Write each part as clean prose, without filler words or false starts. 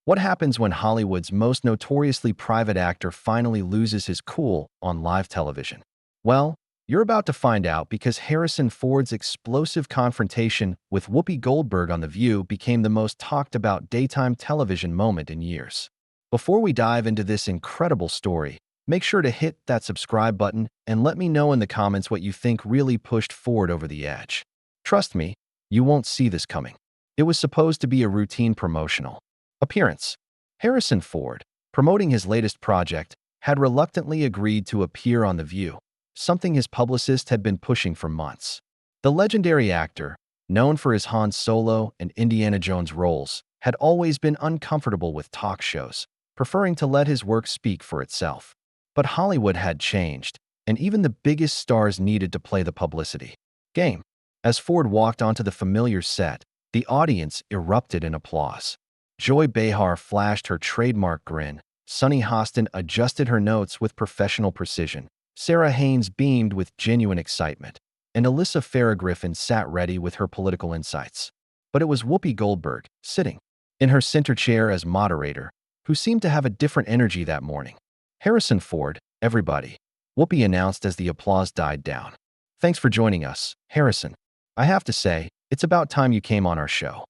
What happens when Hollywood's most notoriously private actor finally loses his cool on live television? Well, you're about to find out because Harrison Ford's explosive confrontation with Whoopi Goldberg on The View became the most talked about daytime television moment in years. Before we dive into this incredible story, make sure to hit that subscribe button and let me know in the comments what you think really pushed Ford over the edge. Trust me, you won't see this coming. It was supposed to be a routine promotional appearance. Harrison Ford, promoting his latest project, had reluctantly agreed to appear on The View, something his publicist had been pushing for months. The legendary actor, known for his Han Solo and Indiana Jones roles, had always been uncomfortable with talk shows, preferring to let his work speak for itself. But Hollywood had changed, and even the biggest stars needed to play the publicity game. As Ford walked onto the familiar set, the audience erupted in applause. Joy Behar flashed her trademark grin, Sunny Hostin adjusted her notes with professional precision, Sarah Haynes beamed with genuine excitement, and Alyssa Farah Griffin sat ready with her political insights. But it was Whoopi Goldberg, sitting in her center chair as moderator, who seemed to have a different energy that morning. Harrison Ford, everybody, Whoopi announced as the applause died down. Thanks for joining us, Harrison. I have to say, it's about time you came on our show.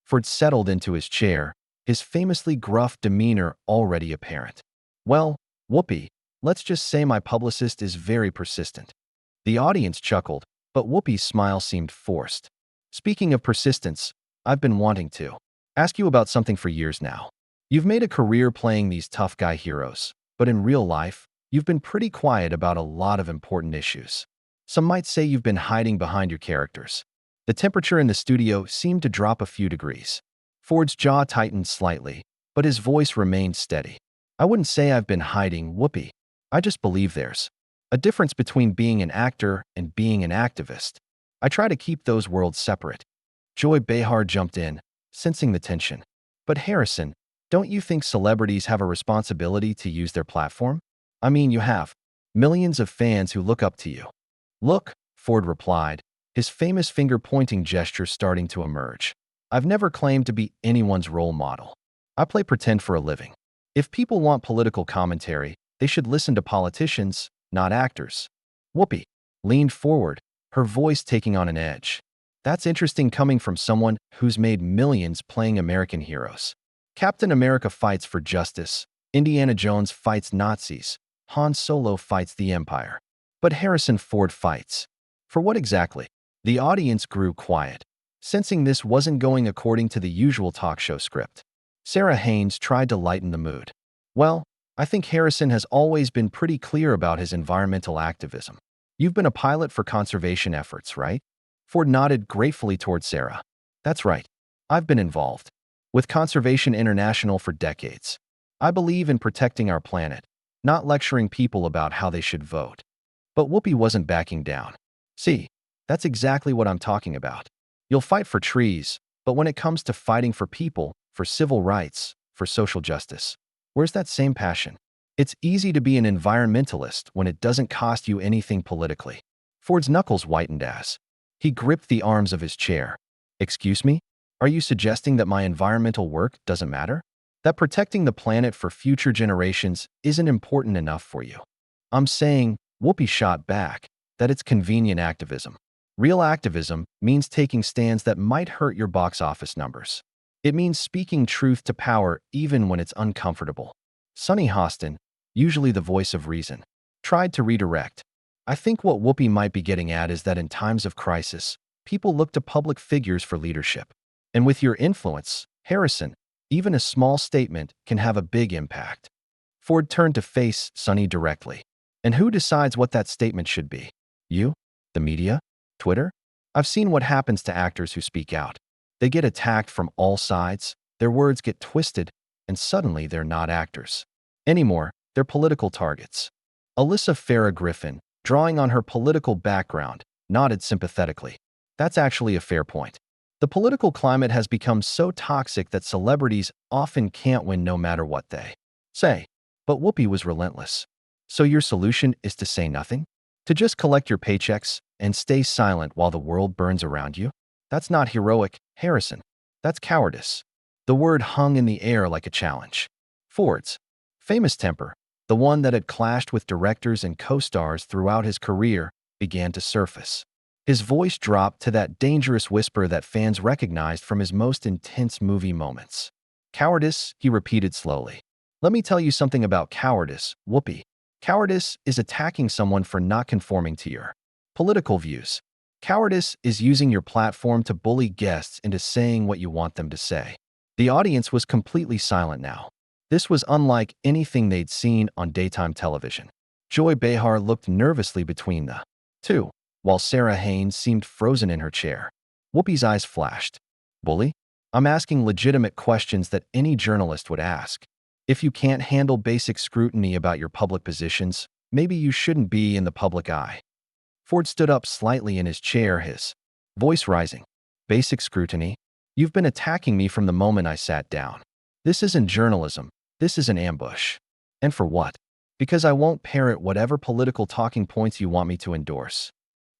Ford settled into his chair, his famously gruff demeanor already apparent. Well, Whoopi, let's just say my publicist is very persistent. The audience chuckled, but Whoopi's smile seemed forced. Speaking of persistence, I've been wanting to ask you about something for years now. You've made a career playing these tough guy heroes, but in real life, you've been pretty quiet about a lot of important issues. Some might say you've been hiding behind your characters. The temperature in the studio seemed to drop a few degrees. Ford's jaw tightened slightly, but his voice remained steady. I wouldn't say I've been hiding, Whoopi. I just believe there's a difference between being an actor and being an activist. I try to keep those worlds separate. Joy Behar jumped in, sensing the tension. But Harrison, don't you think celebrities have a responsibility to use their platform? I mean, you have millions of fans who look up to you. Look, Ford replied, his famous finger-pointing gesture starting to emerge. I've never claimed to be anyone's role model. I play pretend for a living. If people want political commentary, they should listen to politicians, not actors. Whoopi leaned forward, her voice taking on an edge. That's interesting coming from someone who's made millions playing American heroes. Captain America fights for justice, Indiana Jones fights Nazis, Han Solo fights the Empire. But Harrison Ford fights. For what exactly? The audience grew quiet, sensing this wasn't going according to the usual talk show script. Sarah Haynes tried to lighten the mood. Well, I think Harrison has always been pretty clear about his environmental activism. You've been a pilot for conservation efforts, right? Ford nodded gratefully toward Sarah. That's right. I've been involved with Conservation International for decades. I believe in protecting our planet, not lecturing people about how they should vote. But Whoopi wasn't backing down. See, that's exactly what I'm talking about. You'll fight for trees, but when it comes to fighting for people, for civil rights, for social justice, where's that same passion? It's easy to be an environmentalist when it doesn't cost you anything politically. Ford's knuckles whitened as he gripped the arms of his chair. Excuse me? Are you suggesting that my environmental work doesn't matter? That protecting the planet for future generations isn't important enough for you? I'm saying, Whoopi shot back, that it's convenient activism. Real activism means taking stands that might hurt your box office numbers. It means speaking truth to power even when it's uncomfortable. Sunny Hostin, usually the voice of reason, tried to redirect. I think what Whoopi might be getting at is that in times of crisis, people look to public figures for leadership. And with your influence, Harrison, even a small statement can have a big impact. Ford turned to face Sunny directly. And who decides what that statement should be? You? The media? Twitter? I've seen what happens to actors who speak out. They get attacked from all sides, their words get twisted, and suddenly they're not actors anymore, they're political targets. Alyssa Farah Griffin, drawing on her political background, nodded sympathetically. That's actually a fair point. The political climate has become so toxic that celebrities often can't win no matter what they say. But Whoopi was relentless. So your solution is to say nothing? To just collect your paychecks and stay silent while the world burns around you? That's not heroic, Harrison. That's cowardice. The word hung in the air like a challenge. Ford's famous temper, the one that had clashed with directors and co-stars throughout his career, began to surface. His voice dropped to that dangerous whisper that fans recognized from his most intense movie moments. Cowardice, he repeated slowly. Let me tell you something about cowardice, Whoopi. Cowardice is attacking someone for not conforming to your political views. Cowardice is using your platform to bully guests into saying what you want them to say. The audience was completely silent now. This was unlike anything they'd seen on daytime television. Joy Behar looked nervously between the two, while Sarah Haynes seemed frozen in her chair. Whoopi's eyes flashed. Bully? I'm asking legitimate questions that any journalist would ask. If you can't handle basic scrutiny about your public positions, maybe you shouldn't be in the public eye. Ford stood up slightly in his chair, his voice rising. Basic scrutiny? You've been attacking me from the moment I sat down. This isn't journalism. This is an ambush. And for what? Because I won't parrot whatever political talking points you want me to endorse.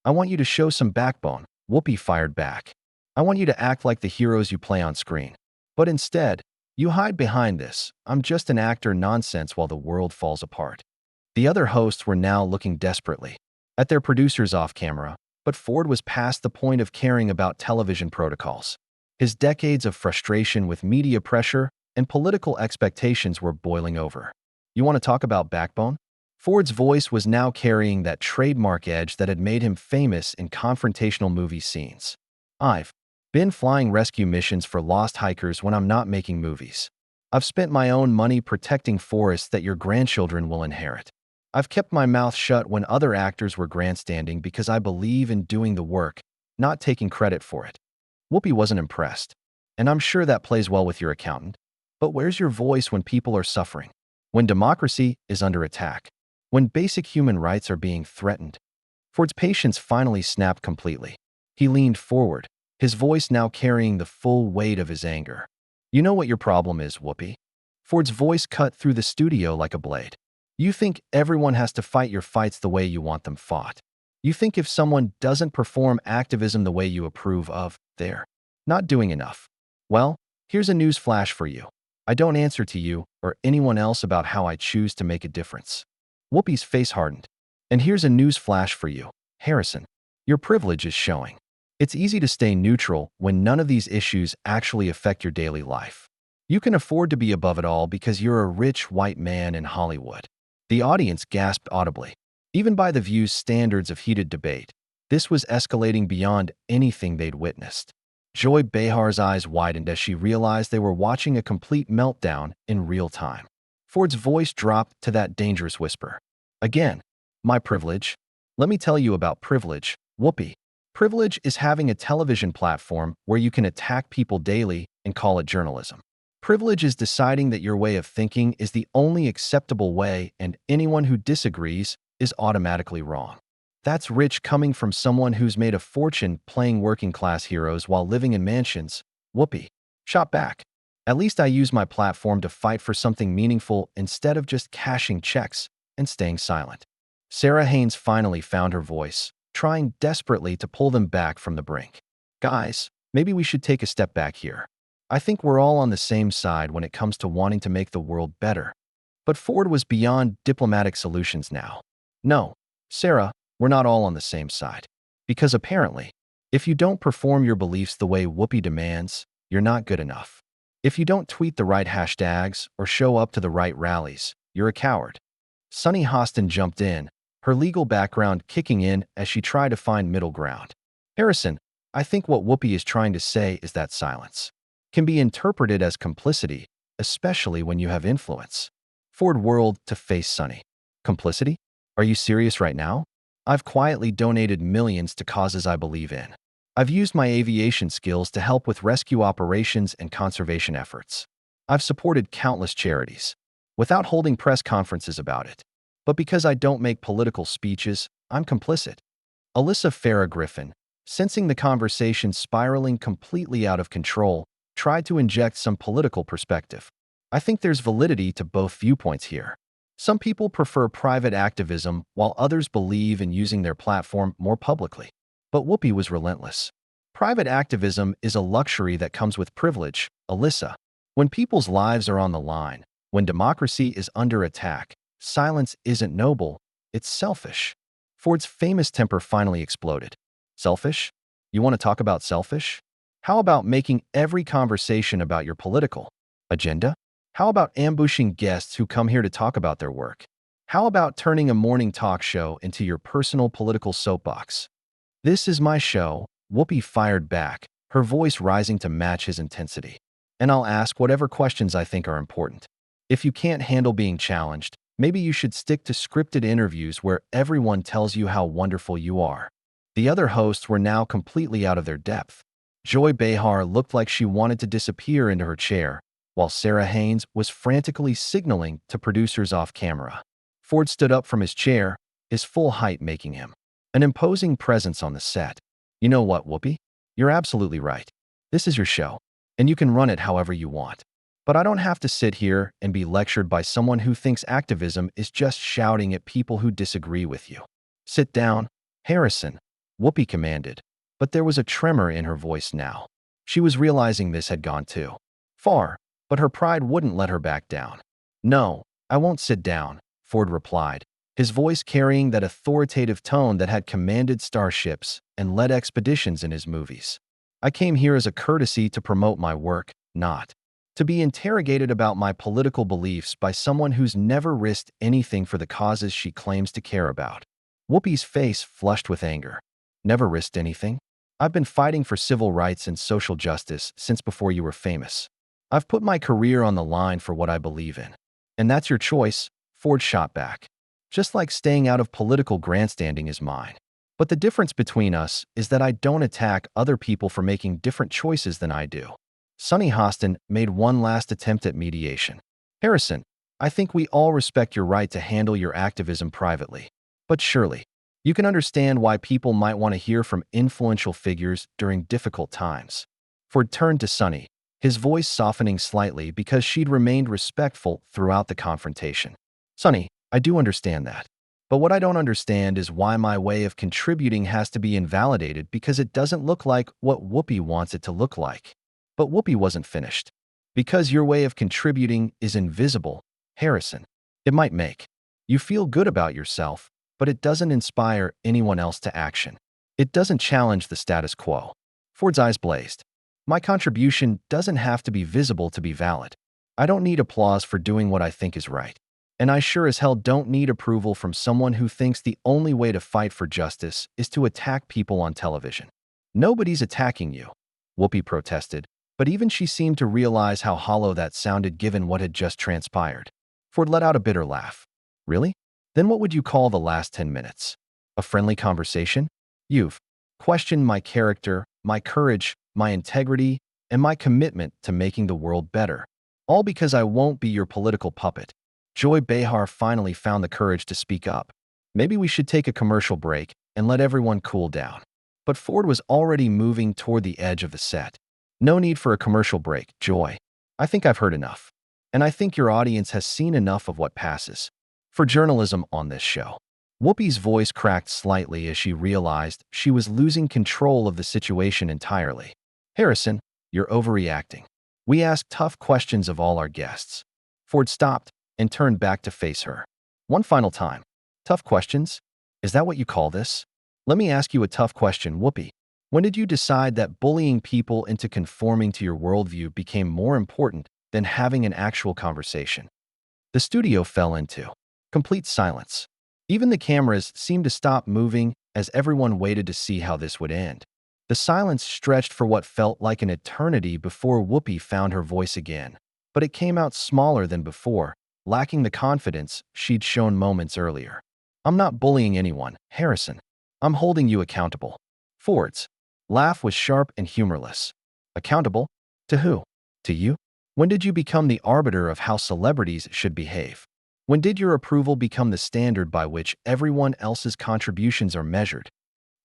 I want you to show some backbone, Whoopi fired back. I want you to act like the heroes you play on screen. But instead, you hide behind this, I'm just an actor nonsense while the world falls apart. The other hosts were now looking desperately at their producers off camera, but Ford was past the point of caring about television protocols. His decades of frustration with media pressure and political expectations were boiling over. You want to talk about backbone? Ford's voice was now carrying that trademark edge that had made him famous in confrontational movie scenes. I've been flying rescue missions for lost hikers when I'm not making movies. I've spent my own money protecting forests that your grandchildren will inherit. I've kept my mouth shut when other actors were grandstanding because I believe in doing the work, not taking credit for it. Whoopi wasn't impressed. And I'm sure that plays well with your accountant. But where's your voice when people are suffering? When democracy is under attack? When basic human rights are being threatened? Ford's patience finally snapped completely. He leaned forward, his voice now carrying the full weight of his anger. You know what your problem is, Whoopi? Ford's voice cut through the studio like a blade. You think everyone has to fight your fights the way you want them fought. You think if someone doesn't perform activism the way you approve of, they're not doing enough. Well, here's a news flash for you. I don't answer to you or anyone else about how I choose to make a difference. Whoopi's face hardened. And here's a news flash for you, Harrison. Your privilege is showing. It's easy to stay neutral when none of these issues actually affect your daily life. You can afford to be above it all because you're a rich white man in Hollywood. The audience gasped audibly. Even by the View's standards of heated debate, this was escalating beyond anything they'd witnessed. Joy Behar's eyes widened as she realized they were watching a complete meltdown in real time. Ford's voice dropped to that dangerous whisper. Again, my privilege? Let me tell you about privilege, Whoopi. Privilege is having a television platform where you can attack people daily and call it journalism. Privilege is deciding that your way of thinking is the only acceptable way and anyone who disagrees is automatically wrong. That's rich coming from someone who's made a fortune playing working-class heroes while living in mansions. Whoopi. Shot back. At least I use my platform to fight for something meaningful instead of just cashing checks and staying silent. Sarah Haynes finally found her voice, trying desperately to pull them back from the brink. Guys, maybe we should take a step back here. I think we're all on the same side when it comes to wanting to make the world better. But Ford was beyond diplomatic solutions now. No, Sarah, we're not all on the same side. Because apparently, if you don't perform your beliefs the way Whoopi demands, you're not good enough. If you don't tweet the right hashtags or show up to the right rallies, you're a coward. Sunny Hostin jumped in, her legal background kicking in as she tried to find middle ground. Harrison, I think what Whoopi is trying to say is that silence can be interpreted as complicity, especially when you have influence. Ford whirled to face Sunny. Complicity? Are you serious right now? I've quietly donated millions to causes I believe in. I've used my aviation skills to help with rescue operations and conservation efforts. I've supported countless charities, without holding press conferences about it. But because I don't make political speeches, I'm complicit. Alyssa Farah Griffin, sensing the conversation spiraling completely out of control, tried to inject some political perspective. I think there's validity to both viewpoints here. Some people prefer private activism while others believe in using their platform more publicly. But Whoopi was relentless. Private activism is a luxury that comes with privilege, Alyssa. When people's lives are on the line, when democracy is under attack, silence isn't noble, it's selfish. Ford's famous temper finally exploded. Selfish? You want to talk about selfish? How about making every conversation about your political agenda? How about ambushing guests who come here to talk about their work? How about turning a morning talk show into your personal political soapbox? This is my show, Whoopi fired back, her voice rising to match his intensity. And I'll ask whatever questions I think are important. If you can't handle being challenged, maybe you should stick to scripted interviews where everyone tells you how wonderful you are. The other hosts were now completely out of their depth. Joy Behar looked like she wanted to disappear into her chair, while Sarah Haynes was frantically signaling to producers off camera. Ford stood up from his chair, his full height making him an imposing presence on the set. You know what, Whoopi? You're absolutely right. This is your show, and you can run it however you want. But I don't have to sit here and be lectured by someone who thinks activism is just shouting at people who disagree with you. Sit down, Harrison, Whoopi commanded, but there was a tremor in her voice now. She was realizing this had gone too far, but her pride wouldn't let her back down. No, I won't sit down, Ford replied, his voice carrying that authoritative tone that had commanded starships and led expeditions in his movies. I came here as a courtesy to promote my work, not to be interrogated about my political beliefs by someone who's never risked anything for the causes she claims to care about. Whoopi's face flushed with anger. Never risked anything? I've been fighting for civil rights and social justice since before you were famous. I've put my career on the line for what I believe in. And that's your choice, Ford shot back. Just like staying out of political grandstanding is mine. But the difference between us is that I don't attack other people for making different choices than I do. Sunny Hostin made one last attempt at mediation. Harrison, I think we all respect your right to handle your activism privately. But surely, you can understand why people might want to hear from influential figures during difficult times. Ford turned to Sunny, his voice softening slightly because she'd remained respectful throughout the confrontation. Sunny, I do understand that. But what I don't understand is why my way of contributing has to be invalidated because it doesn't look like what Whoopi wants it to look like. But Whoopi wasn't finished. Because your way of contributing is invisible, Harrison, it might make you feel good about yourself, but it doesn't inspire anyone else to action. It doesn't challenge the status quo. Ford's eyes blazed. My contribution doesn't have to be visible to be valid. I don't need applause for doing what I think is right. And I sure as hell don't need approval from someone who thinks the only way to fight for justice is to attack people on television. Nobody's attacking you, Whoopi protested, but even she seemed to realize how hollow that sounded given what had just transpired. Ford let out a bitter laugh. Really? Then what would you call the last 10 minutes? A friendly conversation? You've questioned my character, my courage, my integrity, and my commitment to making the world better. All because I won't be your political puppet. Joy Behar finally found the courage to speak up. Maybe we should take a commercial break and let everyone cool down. But Ford was already moving toward the edge of the set. No need for a commercial break, Joy. I think I've heard enough. And I think your audience has seen enough of what passes for journalism on this show. Whoopi's voice cracked slightly as she realized she was losing control of the situation entirely. Harrison, you're overreacting. We ask tough questions of all our guests. Ford stopped and turned back to face her. One final time. Tough questions? Is that what you call this? Let me ask you a tough question, Whoopi. When did you decide that bullying people into conforming to your worldview became more important than having an actual conversation? The studio fell into complete silence. Even the cameras seemed to stop moving as everyone waited to see how this would end. The silence stretched for what felt like an eternity before Whoopi found her voice again, but it came out smaller than before, lacking the confidence she'd shown moments earlier. I'm not bullying anyone, Harrison. I'm holding you accountable. Ford's laugh was sharp and humorless. Accountable? To who? To you? When did you become the arbiter of how celebrities should behave? When did your approval become the standard by which everyone else's contributions are measured?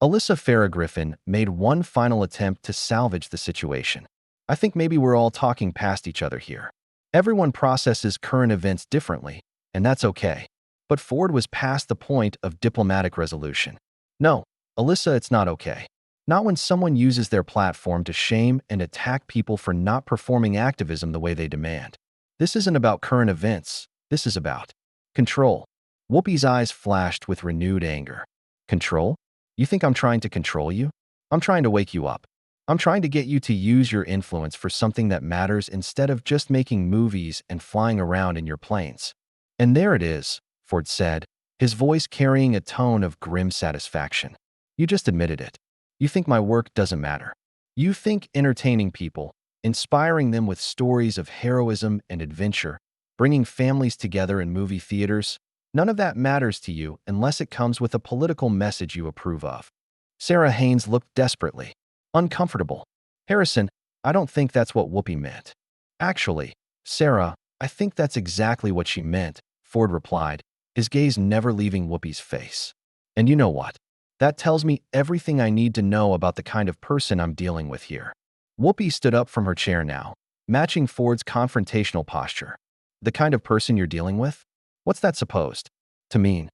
Alyssa Farah Griffin made one final attempt to salvage the situation. I think maybe we're all talking past each other here. Everyone processes current events differently, and that's okay. But Ford was past the point of diplomatic resolution. No, Alyssa, it's not okay. Not when someone uses their platform to shame and attack people for not performing activism the way they demand. This isn't about current events. This is about control. Whoopi's eyes flashed with renewed anger. Control? You think I'm trying to control you? I'm trying to wake you up. I'm trying to get you to use your influence for something that matters instead of just making movies and flying around in your planes. And there it is, Ford said, his voice carrying a tone of grim satisfaction. You just admitted it. You think my work doesn't matter. You think entertaining people, inspiring them with stories of heroism and adventure, bringing families together in movie theaters, none of that matters to you unless it comes with a political message you approve of. Sarah Haynes looked desperately uncomfortable. Harrison, I don't think that's what Whoopi meant. Actually, Sarah, I think that's exactly what she meant, Ford replied, his gaze never leaving Whoopi's face. And you know what? That tells me everything I need to know about the kind of person I'm dealing with here. Whoopi stood up from her chair now, matching Ford's confrontational posture. The kind of person you're dealing with? What's that supposed to mean?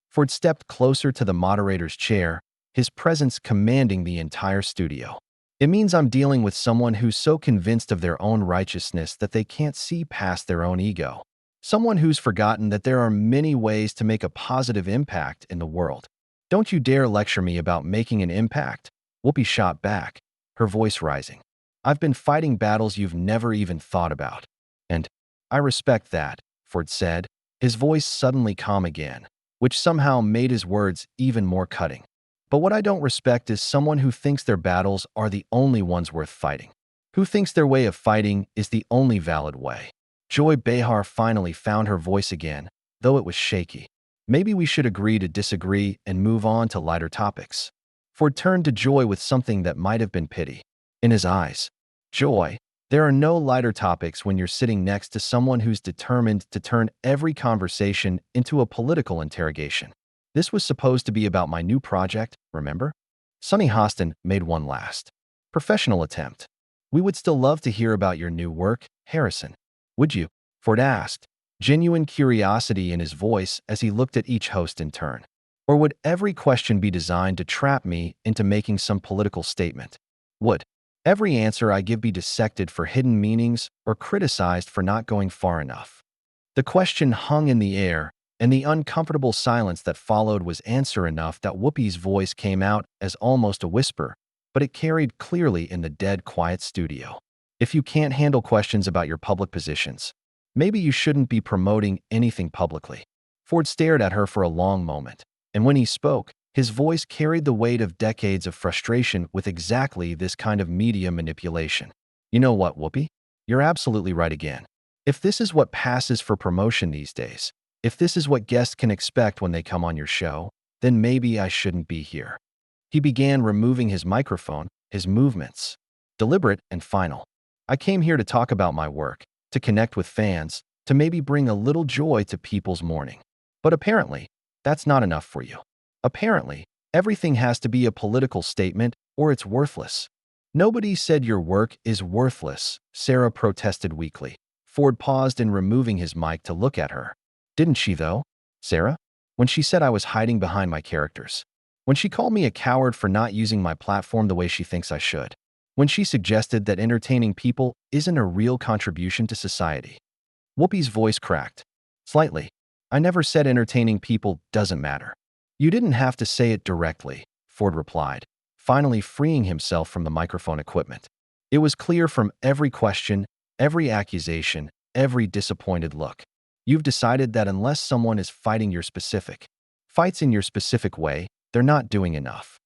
Ford stepped closer to the moderator's chair, his presence commanding the entire studio. It means I'm dealing with someone who's so convinced of their own righteousness that they can't see past their own ego. Someone who's forgotten that there are many ways to make a positive impact in the world. Don't you dare lecture me about making an impact, Whoopi shot back, her voice rising. I've been fighting battles you've never even thought about. And I respect that, Ford said, his voice suddenly calm again, which somehow made his words even more cutting. But what I don't respect is someone who thinks their battles are the only ones worth fighting. Who thinks their way of fighting is the only valid way. Joy Behar finally found her voice again, though it was shaky. Maybe we should agree to disagree and move on to lighter topics. Ford turned to Joy with something that might have been pity in his eyes. Joy, there are no lighter topics when you're sitting next to someone who's determined to turn every conversation into a political interrogation. This was supposed to be about my new project, remember? Sunny Hostin made one last professional attempt. We would still love to hear about your new work, Harrison. Would you? Ford asked, genuine curiosity in his voice as he looked at each host in turn. Or would every question be designed to trap me into making some political statement? Would every answer I give be dissected for hidden meanings or criticized for not going far enough? The question hung in the air, and the uncomfortable silence that followed was answer enough that Whoopi's voice came out as almost a whisper, but it carried clearly in the dead quiet studio. If you can't handle questions about your public positions, maybe you shouldn't be promoting anything publicly. Ford stared at her for a long moment, and when he spoke, his voice carried the weight of decades of frustration with exactly this kind of media manipulation. You know what, Whoopi? You're absolutely right again. If this is what passes for promotion these days, if this is what guests can expect when they come on your show, then maybe I shouldn't be here. He began removing his microphone, his movements deliberate and final. I came here to talk about my work, to connect with fans, to maybe bring a little joy to people's morning. But apparently, that's not enough for you. Apparently, everything has to be a political statement or it's worthless. Nobody said your work is worthless, Sarah protested weakly. Ford paused in removing his mic to look at her. Didn't she, though, Sarah? When she said I was hiding behind my characters. When she called me a coward for not using my platform the way she thinks I should. When she suggested that entertaining people isn't a real contribution to society. Whoopi's voice cracked. Slightly. I never said entertaining people doesn't matter. You didn't have to say it directly, Ford replied, finally freeing himself from the microphone equipment. It was clear from every question, every accusation, every disappointed look. You've decided that unless someone is fighting your fights in your specific way, they're not doing enough.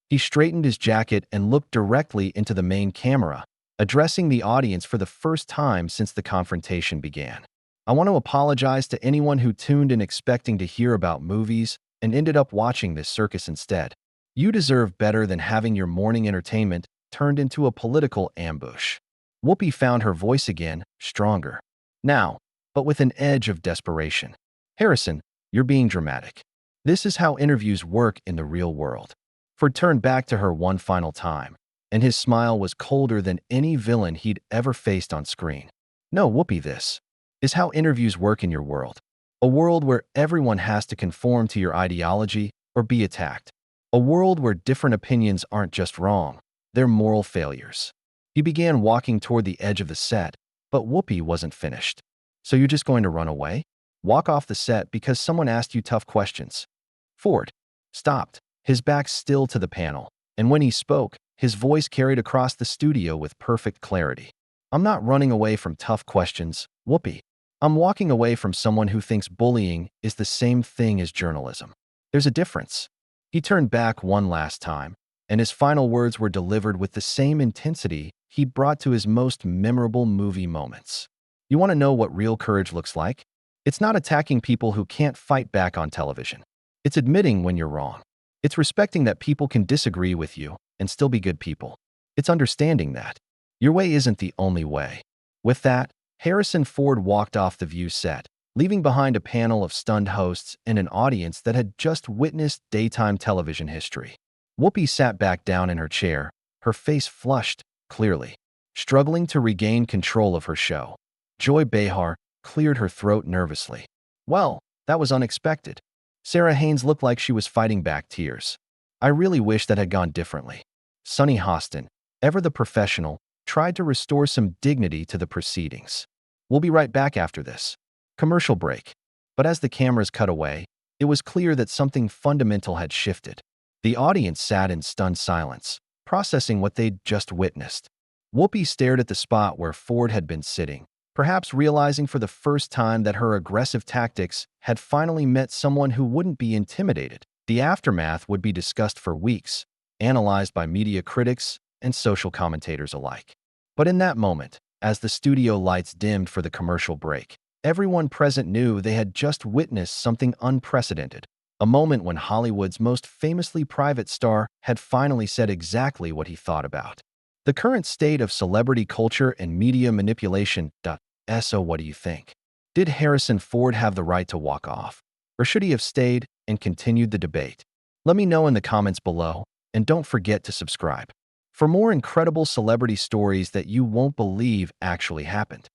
He straightened his jacket and looked directly into the main camera, addressing the audience for the first time since the confrontation began. I want to apologize to anyone who tuned in expecting to hear about movies and ended up watching this circus instead. You deserve better than having your morning entertainment turned into a political ambush. Whoopi found her voice again, stronger. Now, but with an edge of desperation. Harrison, you're being dramatic. This is how interviews work in the real world. Ford turned back to her one final time, and his smile was colder than any villain he'd ever faced on screen. No, Whoopi, this is how interviews work in your world. A world where everyone has to conform to your ideology or be attacked. A world where different opinions aren't just wrong, they're moral failures. He began walking toward the edge of the set, but Whoopi wasn't finished. So you're just going to run away? Walk off the set because someone asked you tough questions? Ford stopped, his back still to the panel, and when he spoke, his voice carried across the studio with perfect clarity. I'm not running away from tough questions, Whoopi. I'm walking away from someone who thinks bullying is the same thing as journalism. There's a difference. He turned back one last time, and his final words were delivered with the same intensity he brought to his most memorable movie moments. You want to know what real courage looks like? It's not attacking people who can't fight back on television. It's admitting when you're wrong. It's respecting that people can disagree with you and still be good people. It's understanding that your way isn't the only way. With that, Harrison Ford walked off the View set, leaving behind a panel of stunned hosts and an audience that had just witnessed daytime television history. Whoopi sat back down in her chair, her face flushed, clearly, struggling to regain control of her show. Joy Behar cleared her throat nervously. Well, that was unexpected. Sarah Haynes looked like she was fighting back tears. I really wish that had gone differently. Sunny Hostin, ever the professional, tried to restore some dignity to the proceedings. We'll be right back after this commercial break. But as the cameras cut away, it was clear that something fundamental had shifted. The audience sat in stunned silence, processing what they'd just witnessed. Whoopi stared at the spot where Ford had been sitting, perhaps realizing for the first time that her aggressive tactics had finally met someone who wouldn't be intimidated. The aftermath would be discussed for weeks, analyzed by media critics and social commentators alike. But in that moment, as the studio lights dimmed for the commercial break, everyone present knew they had just witnessed something unprecedented. A moment when Hollywood's most famously private star had finally said exactly what he thought about the current state of celebrity culture and media manipulation. So what do you think? Did Harrison Ford have the right to walk off? Or should he have stayed and continued the debate? Let me know in the comments below, and don't forget to subscribe for more incredible celebrity stories that you won't believe actually happened.